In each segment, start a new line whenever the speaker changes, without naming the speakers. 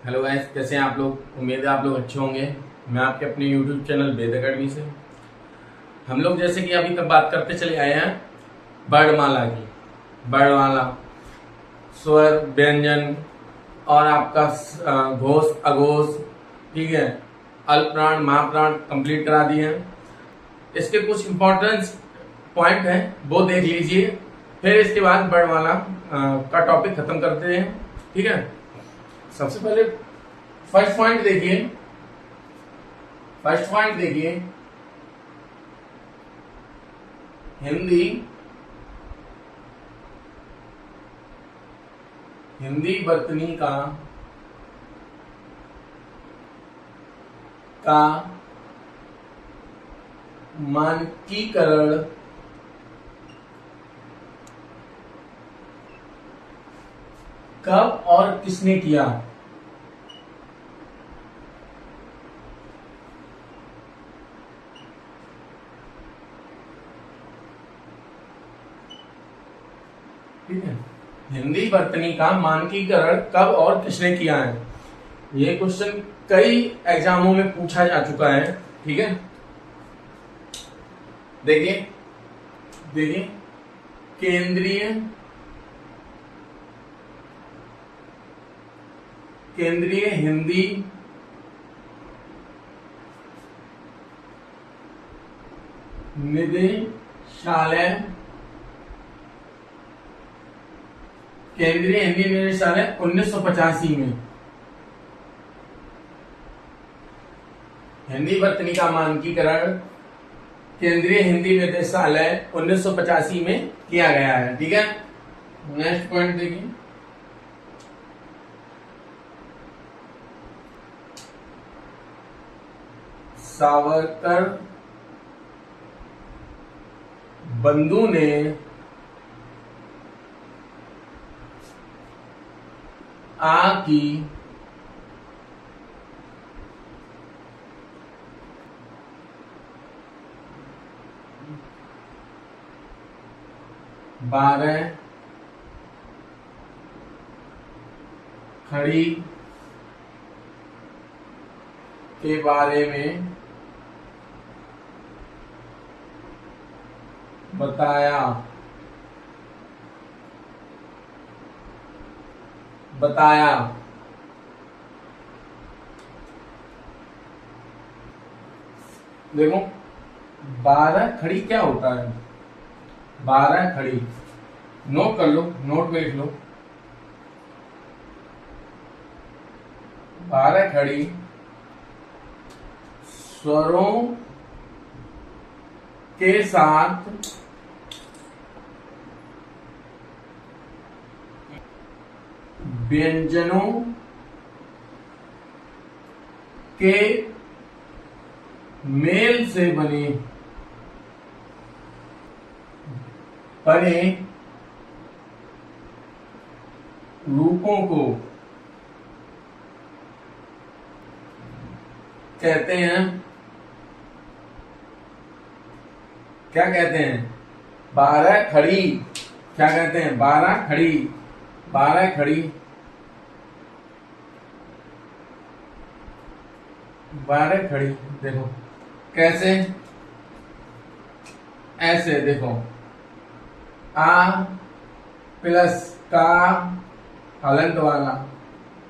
Hello guys, कैसे हैं आप लोग। उम्मीद है आप लोग अच्छे होंगे। मैं आपके अपने यूट्यूब चैनल वेद अकेडमी से। हम लोग जैसे कि अभी तक बात करते चले आए हैं वर्णमाला की। वर्णमाला, स्वर, व्यंजन और आपका घोष, अघोष, ठीक है, अल्पप्राण, महाप्राण कंप्लीट करा दिए हैं। इसके कुछ इंपॉर्टेंस पॉइंट हैं, वो देख लीजिए। फिर इसके बाद वर्णमाला का टॉपिक खत्म करते हैं, ठीक है। सबसे पहले फर्स्ट पॉइंट देखिए। हिंदी हिंदी वर्तनी का मानकीकरण कब और किसने किया। ठीक है, हिंदी वर्तनी का मानकीकरण कब और किसने किया है। ये क्वेश्चन कई एग्जामों में पूछा जा चुका है, ठीक है। देखिए केंद्रीय हिंदी निदेशालय 1985 में हिंदी वर्तनी का मानकीकरण केंद्रीय हिंदी निदेशालय 1985 में किया गया है, ठीक है। नेक्स्ट पॉइंट देखिए। सावरकर बंधु ने आ की बारह खड़ी के बारे में बताया। देखो 12 खड़ी क्या होता है। 12 खड़ी नोट कर लो, नोट में लिख लो। 12 खड़ी स्वरों के साथ व्यंजनों के मेल से बने रूपों को कहते हैं, क्या कहते हैं। 12 खड़ी क्या कहते हैं। 12 खड़ी 12 खड़ी 12 खड़ी। देखो कैसे, ऐसे देखो, आ प्लस का हलंत वाला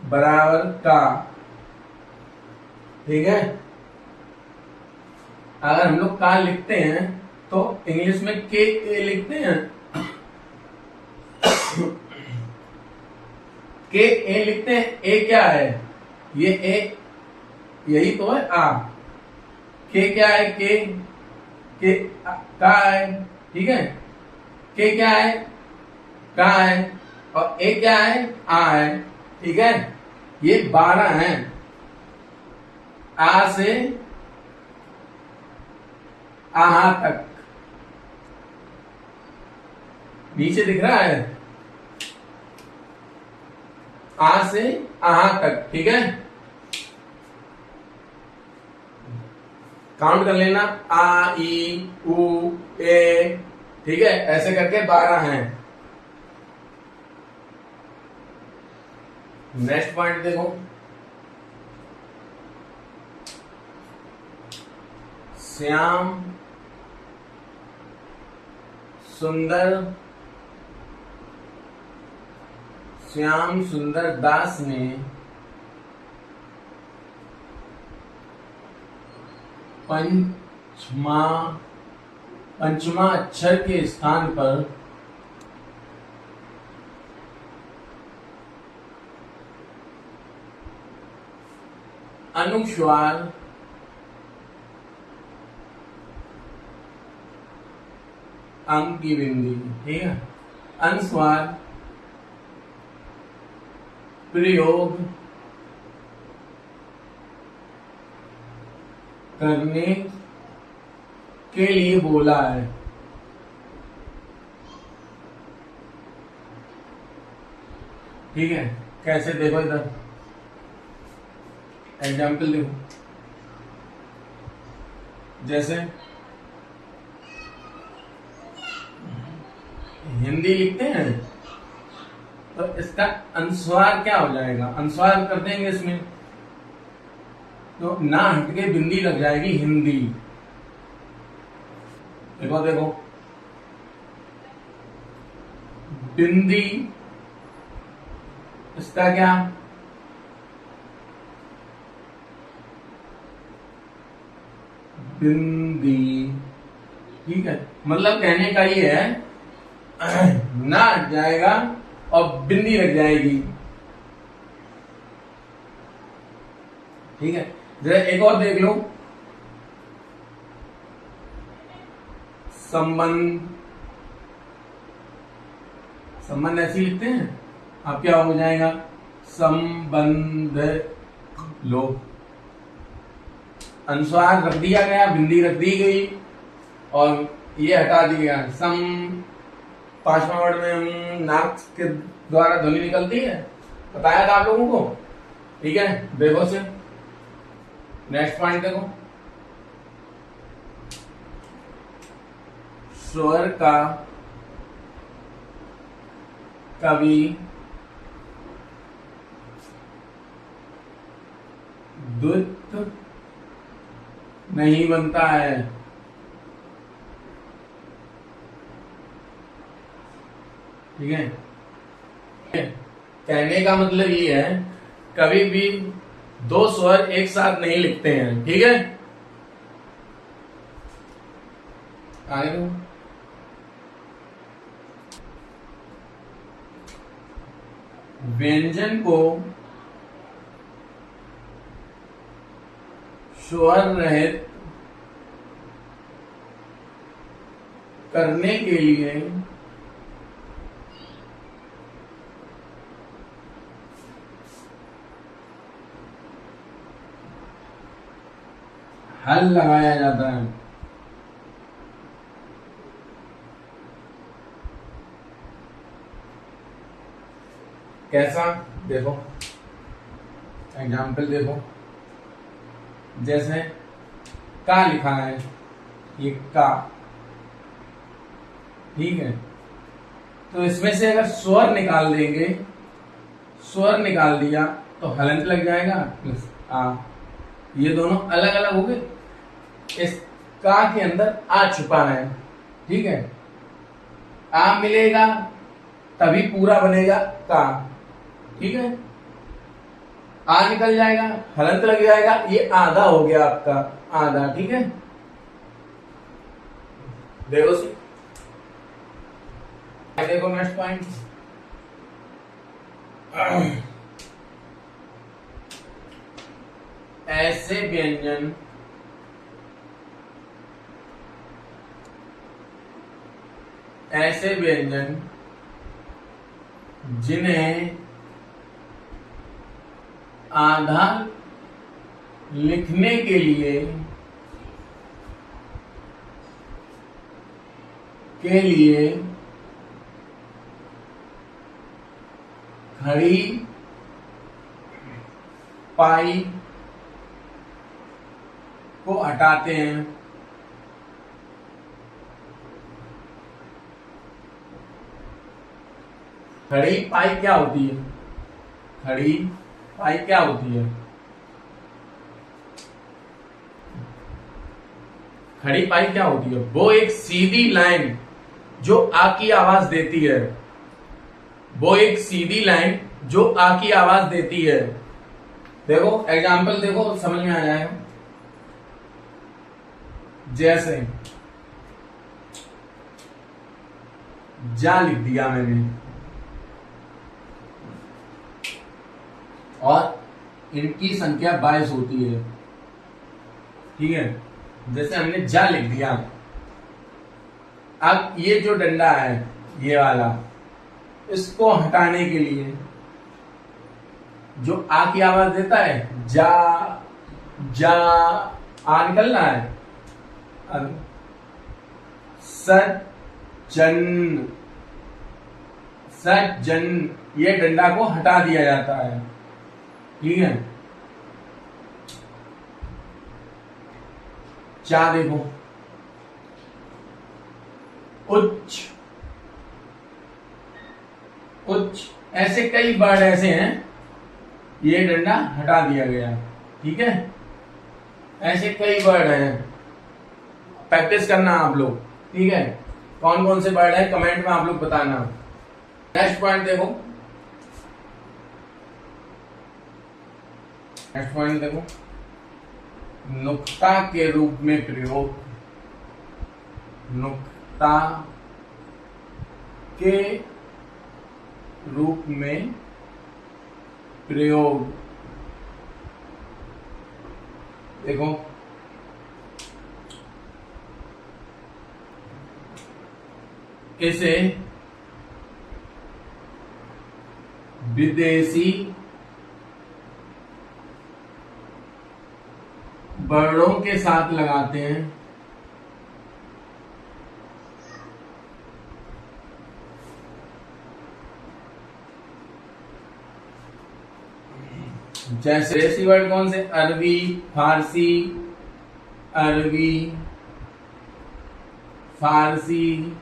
बराबर का, ठीक है। अगर हम लोग का लिखते हैं तो इंग्लिश में के लिखते हैं, के ए लिखते हैं। ए क्या है, ये ए यही तो है आ। के क्या है, के का है, ठीक है। के क्या है, का है, और ए क्या है, आ है, ठीक है। ये 12 हैं। आ से आहा तक, नीचे दिख रहा है, आ से आहा तक, ठीक है। काउंट कर लेना, आ ई उ ए, ठीक है। ऐसे करके 12 हैं। नेक्स्ट पॉइंट देखो, श्याम सुंदर दास ने पंचमा अक्षर के स्थान पर अनुस्वार अंक की बिंदी, ठीक है, अनुस्वार प्रयोग करने के लिए बोला है। ठीक है, कैसे देखो इधर एग्जाम्पल देखो, जैसे हिंदी लिखते हैं तो इसका अनुस्वार क्या हो जाएगा, अनुस्वार कर देंगे इसमें तो ना हटके बिंदी लग जाएगी हिंदी। देखो देखो बिंदी, इसका क्या, बिंदी, ठीक है, मतलब कहने का ये है ना हट जाएगा और बिंदी लग जाएगी। ठीक है, जरा एक और देख लो, संबंध ऐसे लिखते हैं, आप क्या हो जाएगा, संबंध लो, अनुस्वार रख दिया गया, बिंदी रख दी गई और ये हटा दिया। पांचवा वर्ड में नाक के द्वारा ध्वनि निकलती है, बताया था आप लोगों को। ठीक है, देखो से नेक्स्ट पॉइंट देखो, स्वर का कभी द्वित्व नहीं बनता है। ठीक है, कहने का मतलब ये है कभी भी दो स्वर एक साथ नहीं लिखते हैं। ठीक है, आगे दो, व्यंजन को स्वर रहित करने के लिए हल लगाया जाता है। कैसा, देखो एग्जाम्पल देखो, जैसे का लिखा है, ये का, ठीक है, तो इसमें से अगर स्वर निकाल देंगे, स्वर निकाल दिया तो हलंत लग जाएगा प्लस आ, ये दोनों अलग अलग हो गए। इस का के अंदर आ छुपा है। ठीक है, आ मिलेगा तभी पूरा बनेगा का। ठीक है, आ निकल जाएगा, हलंत लग जाएगा, ये आधा हो गया आपका, आधा। ठीक है, देखो सी, देखो नेक्स्ट पॉइंट, ऐसे व्यंजन जिन्हें आधा लिखने के लिए खड़ी पाई को हटाते हैं। खड़ी पाई क्या होती है, खड़ी पाई क्या होती है, खड़ी पाई क्या होती है? वो एक सीधी लाइन जो आ की आवाज देती है। वो एक सीधी लाइन जो आ की आवाज देती है। देखो एग्जाम्पल देखो, समझ में आ जाएगा। जैसे जा लिख दिया मैंने, और इनकी संख्या 22 होती है। ठीक है, जैसे हमने जा लिख दिया। अब ये जो डंडा है ये वाला, इसको हटाने के लिए जो आ की आवाज देता है, जा जा, आ निकल रहा है। अब सज्जन, सज्जन, ये डंडा को हटा दिया जाता है। ठीक है, चा देखो, उच्च, उच्च, ऐसे कई वर्ड ऐसे हैं, ये डंडा हटा दिया गया। ठीक है, ऐसे कई वर्ड हैं, प्रैक्टिस करना आप लोग। ठीक है, कौन कौन से वर्ड है कमेंट में आप लोग बताना। नेक्स्ट पॉइंट देखो, नेक्स्ट पॉइंट देखो, नुक्ता के रूप में प्रयोग। नुक्ता के रूप में प्रयोग। देखो इसे विदेशी वर्णों के साथ लगाते हैं। जैसे विदेशी वर्ड कौन से? अरबी, फारसी, अरबी, फारसी।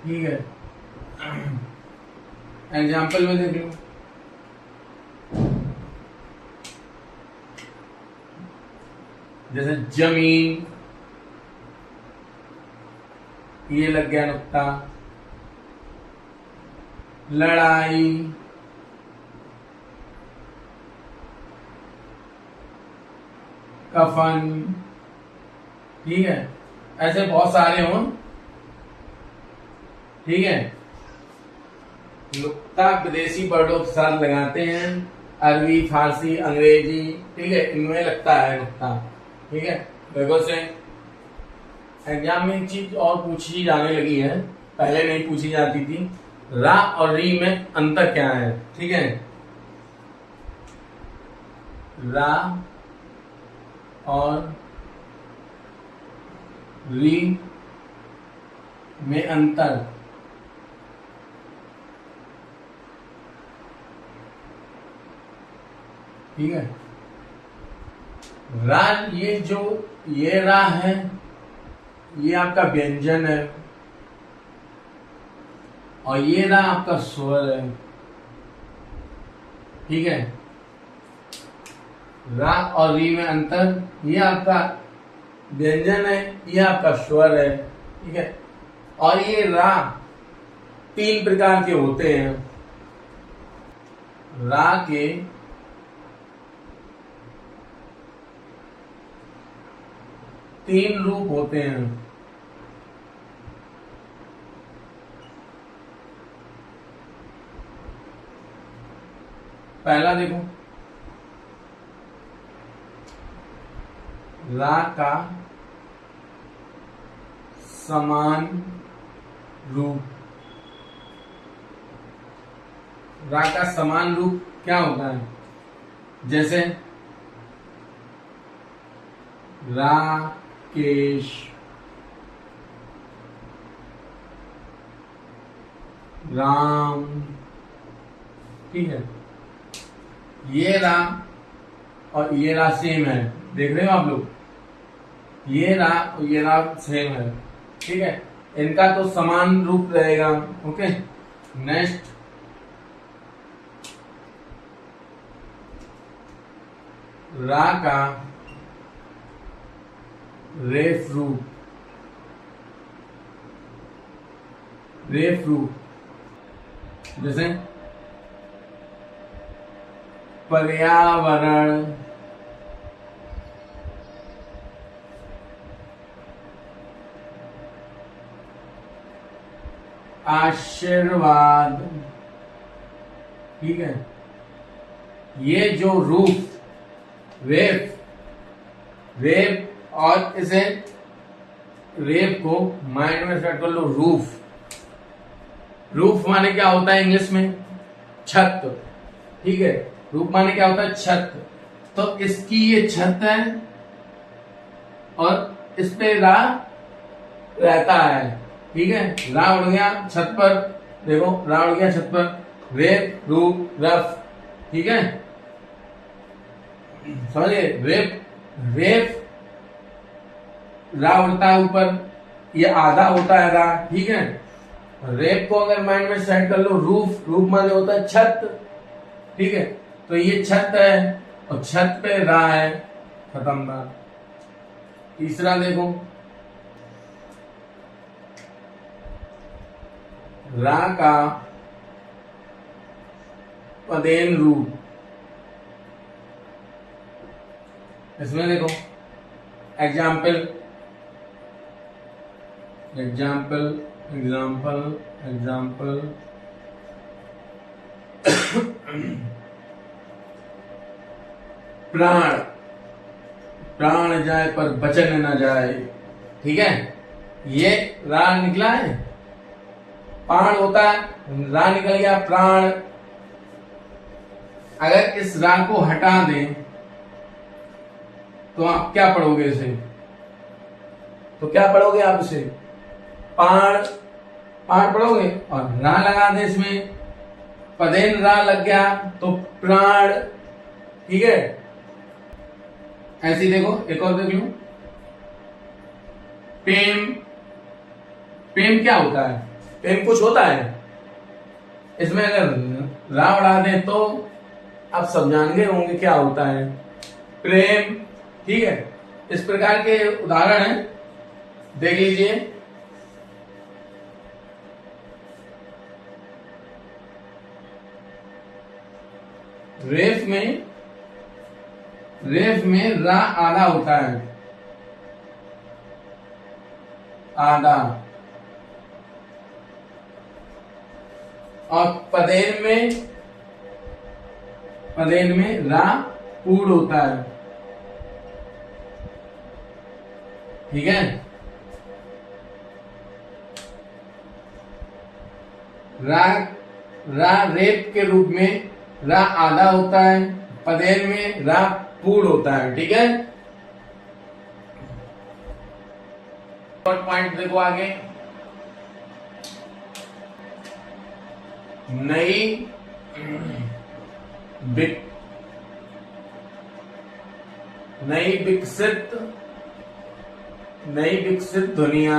ठीक है, एग्जाम्पल में देख लो। जैसे जमीन, ये लग गया नुक्ता। लड़ाई, कफन। ठीक है, ऐसे बहुत सारे हों। ठीक है, नुक्ता विदेशी वर्डों के साथ लगाते हैं, अरबी, फारसी, अंग्रेजी। ठीक है, इनमें लगता है नुक्ता। ठीक है, देखो से एग्जाम में एक चीज और पूछी जाने लगी है, पहले नहीं पूछी जाती थी। रा और री में अंतर क्या है? ठीक है, रा और री में अंतर। ठीक है, रा, ये जो ये रा है, ये आपका व्यंजन है, और ये रा आपका स्वर है। ठीक है, रा और री में अंतर, ये आपका व्यंजन है, ये आपका स्वर है। ठीक है, और ये रा 3 प्रकार के होते हैं। रा के 3 रूप होते हैं। पहला देखो, रा का समान रूप। रा का समान रूप क्या होता है? जैसे राकेश, राम। ठीक है, ये रा और ये रा सेम है, देख रहे हो आप लोग, ये रा और ये रा सेम है। ठीक है, इनका तो समान रूप रहेगा। ओके, नेक्स्ट रा का रेफ्रू, रेफ्रू जैसे पर्यावरण, आशीर्वाद, ठीक है। ये जो रूफ, रेफ, रेफ और इसे रेफ को माइंड में सेट कर लो। रूफ, रूफ माने क्या होता है इंग्लिश में? छत, ठीक है। रूफ माने क्या होता है? छत। तो इसकी ये छत है और इस पे रा रहता है, ठीक है। रा उड़ गया छत पर, देखो रा उड़ गया छत पर, रेप, रूफ, रफ, ठीक है, समझिए। रेप, रेप रा उड़ता है ऊपर, ये आधा होता है रा, ठीक है। रेप को अगर माइंड में सेट कर लो, रूफ, रूफ माने होता है छत, ठीक है। तो ये छत है और छत पे रा है, खत्म बात। तीसरा देखो, रा का पदेन रूप, इसमें देखो एग्जाम्पल, एग्जाम्पल, एग्जाम्पल, एग्जाम्पल प्राण, प्राण जाए पर बचन न जाए, ठीक है। ये रा निकला है, प्राण होता है, रा निकल गया प्राण। अगर इस रा को हटा दें तो आप क्या पढ़ोगे इसे? तो क्या पढ़ोगे आप इसे? पाण, पाण पढ़ोगे। और रा लगा दे इसमें, पदेन रा लग गया तो प्राण, ठीक है। ऐसी देखो एक और देख लो, पेम, पेम क्या होता है? पेम कुछ होता है, इसमें अगर रा उड़ा दे तो आप सब जान गए होंगे क्या होता है, प्रेम, ठीक है। इस प्रकार के उदाहरण हैं, देख लीजिए। रेफ में, रेफ में रा आधा होता है, आधा। और पदेन में, पदेन में रा पूर्ण होता है, ठीक है। रा, रा रेप के रूप में रा आधा होता है, पदेन में रा पूर्ण होता है, ठीक है। पॉइंट देखो आगे, नई नई विकसित, नई विकसित दुनिया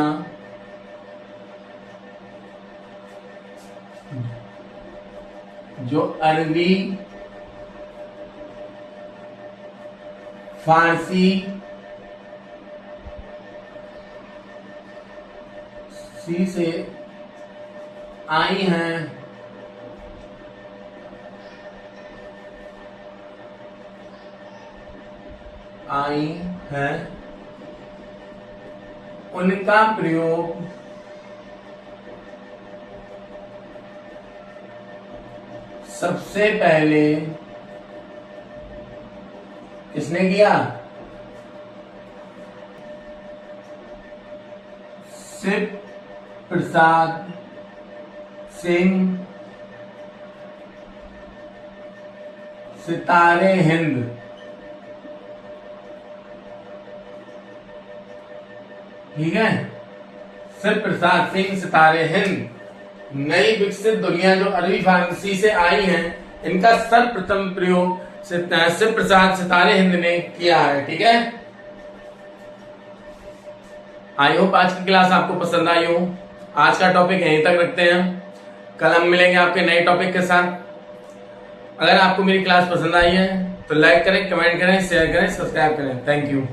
जो अरबी, फारसी, सी से आई हैं, आई हैं, उनका प्रयोग सबसे पहले किसने किया? शिव प्रसाद सिंह, सितारे हिंद, ठीक है। शिव प्रसाद सिंह, सितारे हिंद, नई विकसित दुनिया जो अरबी फारसी से आई हैं, इनका सर्वप्रथम प्रयोग शिव प्रसाद सितारे हिंद ने किया है, ठीक है। आई होप आज की क्लास आपको पसंद आई हो। आज का टॉपिक यहीं तक रखते हैं, कल हम मिलेंगे आपके नए टॉपिक के साथ। अगर आपको मेरी क्लास पसंद आई है तो लाइक करें, कमेंट करें, शेयर करें, सब्सक्राइब करें। Thank you.